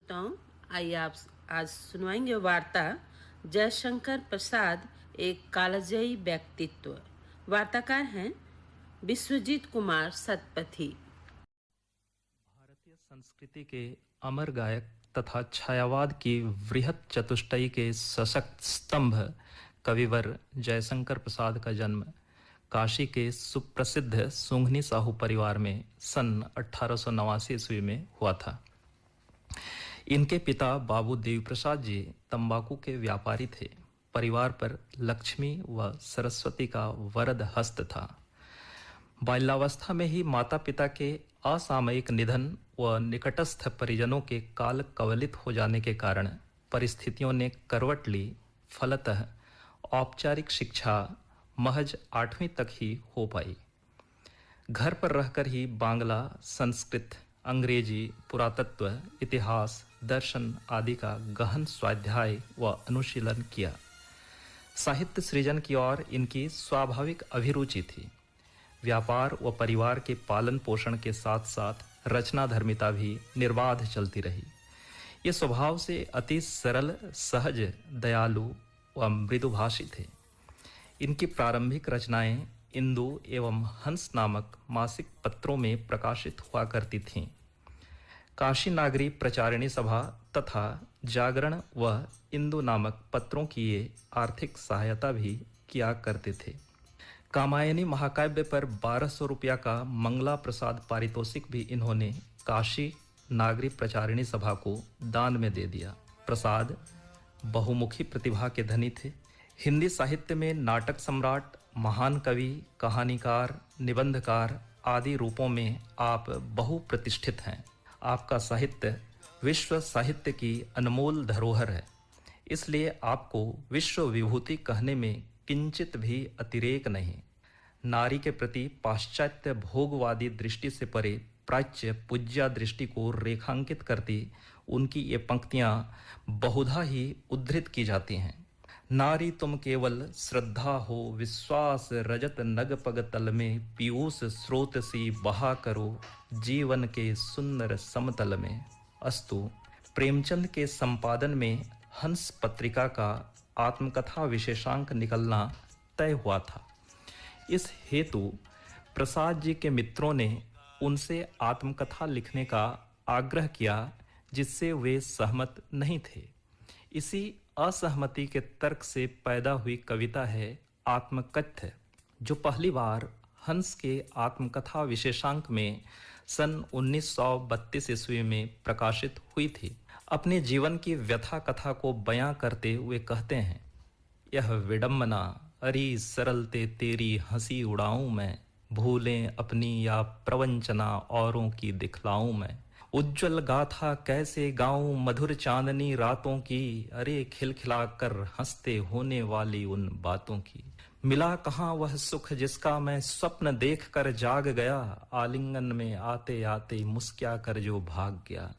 तो आइए आप आज सुनवाएंगे वार्ता जयशंकर प्रसाद एक कालजयी व्यक्तित्व। वार्ताकार हैं विश्वजीत कुमार सतपथी। भारतीय संस्कृति के अमर गायक तथा छायावाद की वृहत चतुष्टयी के सशक्त स्तंभ कविवर जयशंकर प्रसाद का जन्म काशी के सुप्रसिद्ध सुंघनी साहू परिवार में सन 1889 ईस्वी में हुआ था। इनके पिता बाबू देवी प्रसाद जी तंबाकू के व्यापारी थे। परिवार पर लक्ष्मी व सरस्वती का वरद हस्त था। बाल्यावस्था में ही माता पिता के असामयिक निधन व निकटस्थ परिजनों के काल कवलित हो जाने के कारण परिस्थितियों ने करवट ली। फलतः औपचारिक शिक्षा महज 8वीं तक ही हो पाई। घर पर रहकर ही बांग्ला, संस्कृत, अंग्रेजी, पुरातत्व, इतिहास, दर्शन आदि का गहन स्वाध्याय व अनुशीलन किया। साहित्य सृजन की ओर इनकी स्वाभाविक अभिरुचि थी। व्यापार व परिवार के पालन पोषण के साथ साथ रचनाधर्मिता भी निर्बाध चलती रही। ये स्वभाव से अति सरल, सहज, दयालु व मृदुभाषी थे। इनकी प्रारंभिक रचनाएं इंदु एवं हंस नामक मासिक पत्रों में प्रकाशित हुआ करती थीं। काशी नागरी प्रचारिणी सभा तथा जागरण व इंदु नामक पत्रों की ये आर्थिक सहायता भी किया करते थे। कामायनी महाकाव्य पर 1200 रुपया का मंगला प्रसाद पारितोषिक भी इन्होंने काशी नागरी प्रचारिणी सभा को दान में दे दिया। प्रसाद बहुमुखी प्रतिभा के धनी थे। हिंदी साहित्य में नाटक सम्राट, महान कवि, कहानीकार, निबंधकार आदि रूपों में आप बहुप्रतिष्ठित हैं। आपका साहित्य विश्व साहित्य की अनमोल धरोहर है, इसलिए आपको विश्व विभूति कहने में किंचित भी अतिरेक नहीं। नारी के प्रति पाश्चात्य भोगवादी दृष्टि से परे प्राच्य पूज्या दृष्टि को रेखांकित करती उनकी ये पंक्तियां बहुधा ही उद्धृत की जाती हैं। नारी तुम केवल श्रद्धा हो, विश्वास रजत नग पग तल में, पीयूष स्रोत सी बहा करो, जीवन के सुंदर समतल में। अस्तु प्रेमचंद के संपादन में हंस पत्रिका का आत्मकथा विशेषांक निकलना तय हुआ था। इस हेतु प्रसाद जी के मित्रों ने उनसे आत्मकथा लिखने का आग्रह किया, जिससे वे सहमत नहीं थे। इसी असहमति के तर्क से पैदा हुई कविता है आत्मकथ्य, जो पहली बार हंस के आत्मकथा विशेषांक में सन 1932 ईस्वी में प्रकाशित हुई थी। अपने जीवन की व्यथा कथा को बयां करते हुए कहते हैं, यह विडम्बना अरी सरलते तेरी हंसी उड़ाऊं मैं, भूलें अपनी या प्रवंचना औरों की दिखलाऊं मैं। उज्जवल गाथा कैसे गाऊं मधुर चांदनी रातों की, अरे खिलखिला कर हंसते होने वाली उन बातों की। मिला कहाँ वह सुख जिसका मैं स्वप्न देख कर जाग गया, आलिंगन में आते आते मुस्किया कर जो भाग गया।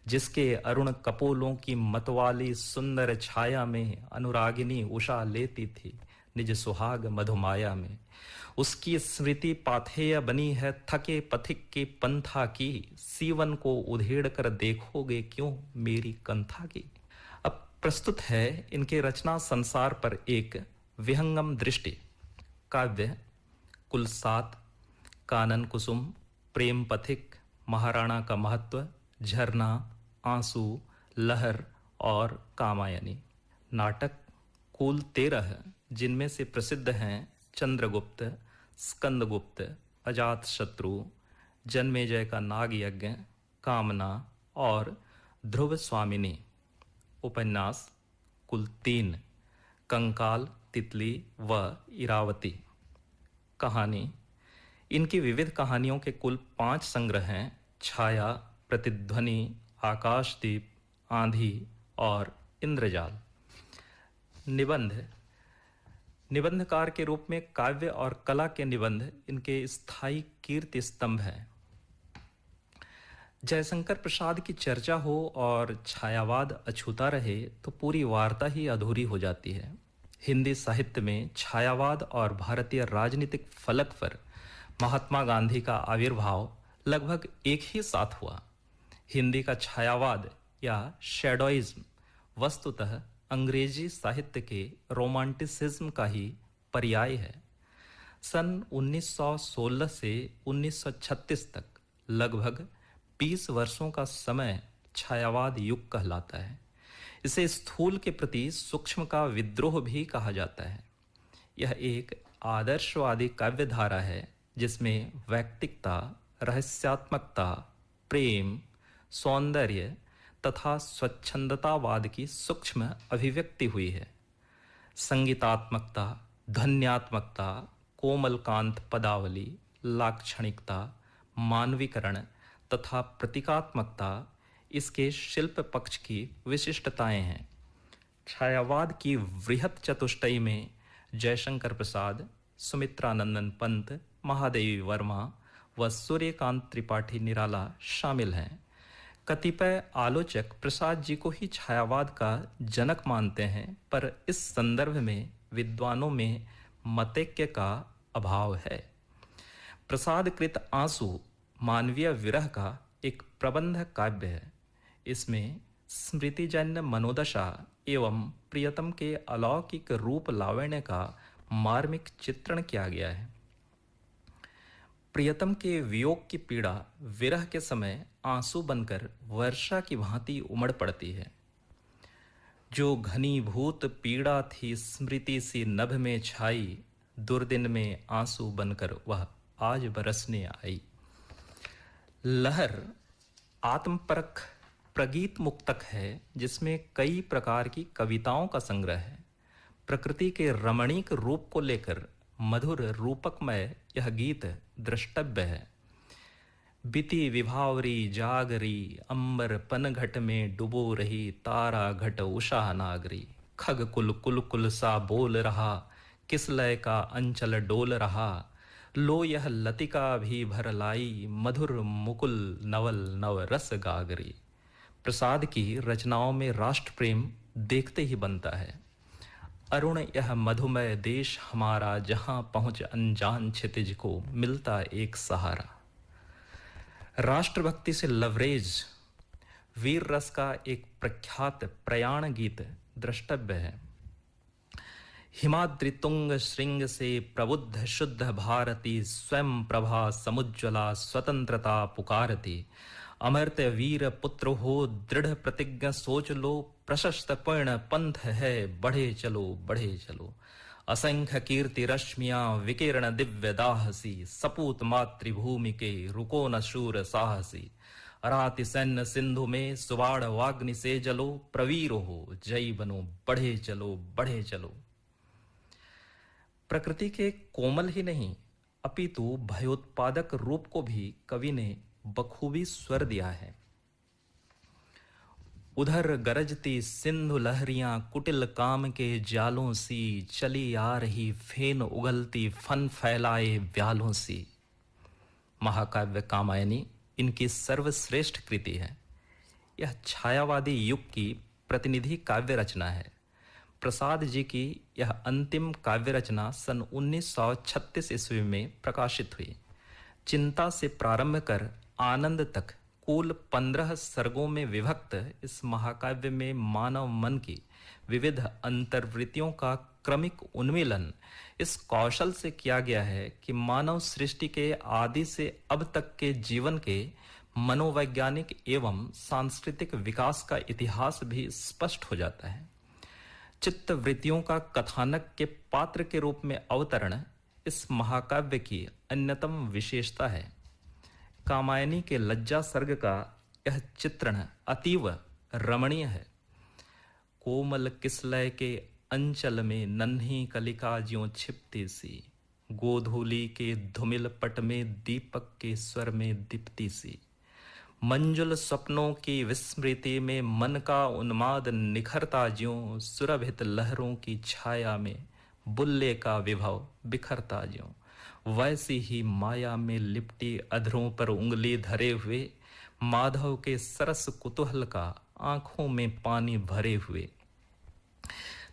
जिसके अरुण कपोलों की मतवाली सुंदर छाया में अनुरागिनी उषा लेती थी निज सुहाग मधुमाया में। उसकी स्मृति पाथेय बनी है थके पथिक की पंथा की, सीवन को उधेड़ कर देखोगे क्यों मेरी कंथा की। अब प्रस्तुत है इनके रचना संसार पर एक विहंगम दृष्टि। काव्य कुल 7, कानन कुसुम, प्रेम पथिक, महाराणा का महत्व, झरना, आंसू, लहर और कामायनी। नाटक कुल 13, जिनमें से प्रसिद्ध हैं चंद्रगुप्त, स्कंदगुप्त, अजातशत्रु, जन्मेजय का नाग यज्ञ, कामना और ध्रुव स्वामिनी। उपन्यास कुल 3, कंकाल, तितली व इरावती। कहानी इनकी विविध कहानियों के कुल 5 संग्रह हैं, छाया, प्रतिध्वनि, आकाशदीप, आंधी और इंद्रजाल। निबंध निबंधकार के रूप में काव्य और कला के निबंध इनके स्थायी कीर्ति स्तंभ हैं। जयशंकर प्रसाद की चर्चा हो और छायावाद अछूता रहे तो पूरी वार्ता ही अधूरी हो जाती है। हिंदी साहित्य में छायावाद और भारतीय राजनीतिक फलक पर महात्मा गांधी का आविर्भाव लगभग एक ही साथ हुआ। हिंदी का छायावाद या शैडोइज्म वस्तुतः अंग्रेजी साहित्य के रोमांटिसिज्म का ही पर्याय है। सन 1916 से 1936 तक लगभग 20 वर्षों का समय छायावाद युग कहलाता है। इसे स्थूल के प्रति सूक्ष्म का विद्रोह भी कहा जाता है। यह एक आदर्शवादी काव्य धारा है जिसमें वैयक्तिकता, रहस्यात्मकता, प्रेम, सौंदर्य तथा स्वच्छंदतावाद की सूक्ष्म अभिव्यक्ति हुई है। संगीतात्मकता, ध्वन्यात्मकता, कोमलकांत पदावली, लाक्षणिकता, मानवीकरण तथा प्रतीकात्मकता इसके शिल्प पक्ष की विशिष्टताएं हैं। छायावाद की वृहत चतुष्टयी में जयशंकर प्रसाद, सुमित्रानंदन पंत, महादेवी वर्मा व सूर्यकांत त्रिपाठी निराला शामिल हैं। कतिपय आलोचक प्रसाद जी को ही छायावाद का जनक मानते हैं, पर इस संदर्भ में विद्वानों में मतैक्य का अभाव है। प्रसाद कृत आंसू मानवीय विरह का एक प्रबंध काव्य है। इसमें स्मृतिजन्य मनोदशा एवं प्रियतम के अलौकिक रूप लावण्य का मार्मिक चित्रण किया गया है। प्रियतम के वियोग की पीड़ा विरह के समय आंसू बनकर वर्षा की भांति उमड़ पड़ती है। जो घनीभूत पीड़ा थी स्मृति सी नभ में छाई, दुर्दिन में आंसू बनकर वह आज बरसने आई। लहर आत्मपरक प्रगीत मुक्तक है जिसमें कई प्रकार की कविताओं का संग्रह है। प्रकृति के रमणीक रूप को लेकर मधुर रूपकमय यह गीत द्रष्टव्य है। बीती विभावरी जागरी, अंबर पनघट में डुबो रही, तारा घट उषा नागरी। खग कुल कुल कुल सा बोल रहा, किस लय का अंचल डोल रहा। लो यह लतिका भी भर लाई, मधुर मुकुल नवल नव रस गागरी। प्रसाद की रचनाओं में राष्ट्र प्रेम देखते ही बनता है। अरुण यह मधुमय देश हमारा, जहां पहुंच अनजान क्षितिज को मिलता एक सहारा। राष्ट्रभक्ति से लवरेज वीर रस का एक प्रख्यात प्रयाण गीत द्रष्टव्य है। हिमाद्रितुंग श्रृंग से प्रबुद्ध शुद्ध भारती, स्वयं प्रभा समुज्ज्वला स्वतंत्रता पुकारती। अमर्त्य वीर पुत्र हो दृढ़ प्रतिज्ञा सोच लो, प्रशस्त पूर्ण पंथ है बढ़े चलो बढ़े चलो। असंख्य कीर्ति रश्मियां विकीर्ण दिव्य दाहसी, सपूत मातृभूमि के रुको न शूर साहसी। अराति सैन्य सिंधु में सुबाड़ वाग्नि से जलो, प्रवीर हो जय बनो बढ़े चलो बढ़े चलो। प्रकृति के कोमल ही नहीं अपितु भयोत्पादक रूप को भी कवि ने बखूबी स्वर दिया है। उधर गरजती सिंधु लहरियां कुटिल काम के जालों सी, चली आ रही फेन उगलती फन फैलाए व्यालों सी। महाकाव्य कामायनी इनकी सर्वश्रेष्ठ कृति है। यह छायावादी युग की प्रतिनिधि काव्य रचना है। प्रसाद जी की यह अंतिम काव्य रचना सन 1936 ईस्वी में प्रकाशित हुई। चिंता से प्रारंभ कर आनंद तक कुल 15 सर्गों में विभक्त इस महाकाव्य में मानव मन की विविध अंतर्वृत्तियों का क्रमिक उन्मीलन इस कौशल से किया गया है कि मानव सृष्टि के आदि से अब तक के जीवन के मनोवैज्ञानिक एवं सांस्कृतिक विकास का इतिहास भी स्पष्ट हो जाता है। चित्त वृत्तियों का कथानक के पात्र के रूप में अवतरण इस महाकाव्य की अन्यतम विशेषता है। कामायनी के लज्जा सर्ग का यह चित्रण अतीव रमणीय है। कोमल किसलय के अंचल में नन्ही कलिका ज्यों छिपती सी, गोधूली के धुमिल पट में दीपक के स्वर में दीप्ति सी। मंजुल सपनों की विस्मृति में मन का उन्माद निखरता ज्यों, सुरभित लहरों की छाया में बुल्ले का विभव बिखरता ज्यों। वैसी ही माया में लिपटी अधरों पर उंगली धरे हुए, माधव के सरस कुतूहल का आंखों में पानी भरे हुए।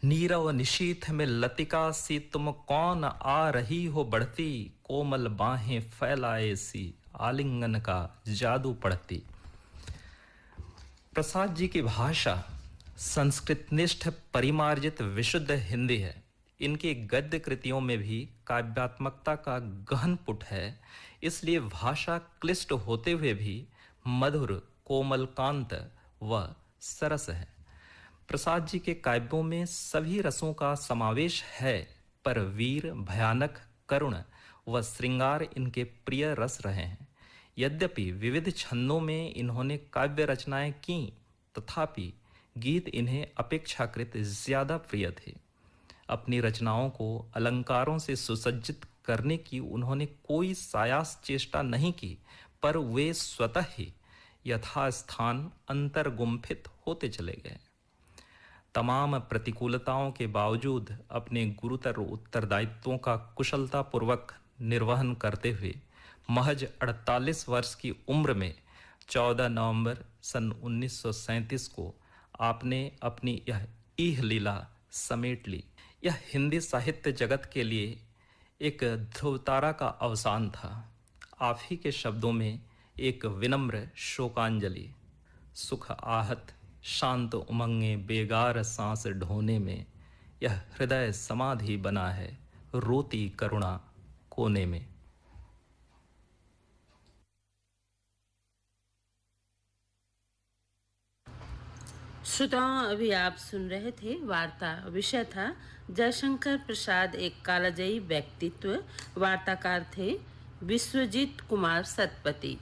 नीरव निशीथ में लतिका सी तुम कौन आ रही हो बढ़ती, कोमल बाहें फैलाए सी आलिंगन का जादू पड़ती। प्रसाद जी की भाषा संस्कृतनिष्ठ परिमार्जित विशुद्ध हिंदी है। इनकी गद्य कृतियों में भी काव्यात्मकता का गहन पुट है, इसलिए भाषा क्लिष्ट होते हुए भी मधुर, कोमलकांत व सरस है। प्रसाद जी के काव्यों में सभी रसों का समावेश है, पर वीर, भयानक, करुण व श्रृंगार इनके प्रिय रस रहे हैं। यद्यपि विविध छंदों में इन्होंने काव्य रचनाएं की, तथापि गीत इन्हें अपेक्षाकृत ज्यादा प्रिय थे। अपनी रचनाओं को अलंकारों से सुसज्जित करने की उन्होंने कोई सायास चेष्टा नहीं की, पर वे स्वतः ही यथास्थान अंतर्गुम्फित होते चले गए। तमाम प्रतिकूलताओं के बावजूद अपने गुरुतर उत्तरदायित्वों का कुशलतापूर्वक निर्वहन करते हुए महज 48 वर्ष की उम्र में 14 नवंबर सन 1937 को आपने अपनी यह इह लीला समेट ली। यह हिंदी साहित्य जगत के लिए एक ध्रुवतारा का अवसान था। आप ही के शब्दों में एक विनम्र शोकांजलि। सुख आहत शांत उमंगे बेगार सांस ढोने में, यह हृदय समाधि बना है रोती करुणा कोने में। श्रोताओं, अभी आप सुन रहे थे वार्ता। विषय था जयशंकर प्रसाद एक कालजयी व्यक्तित्व। वार्ताकार थे विश्वजीत कुमार सतपति।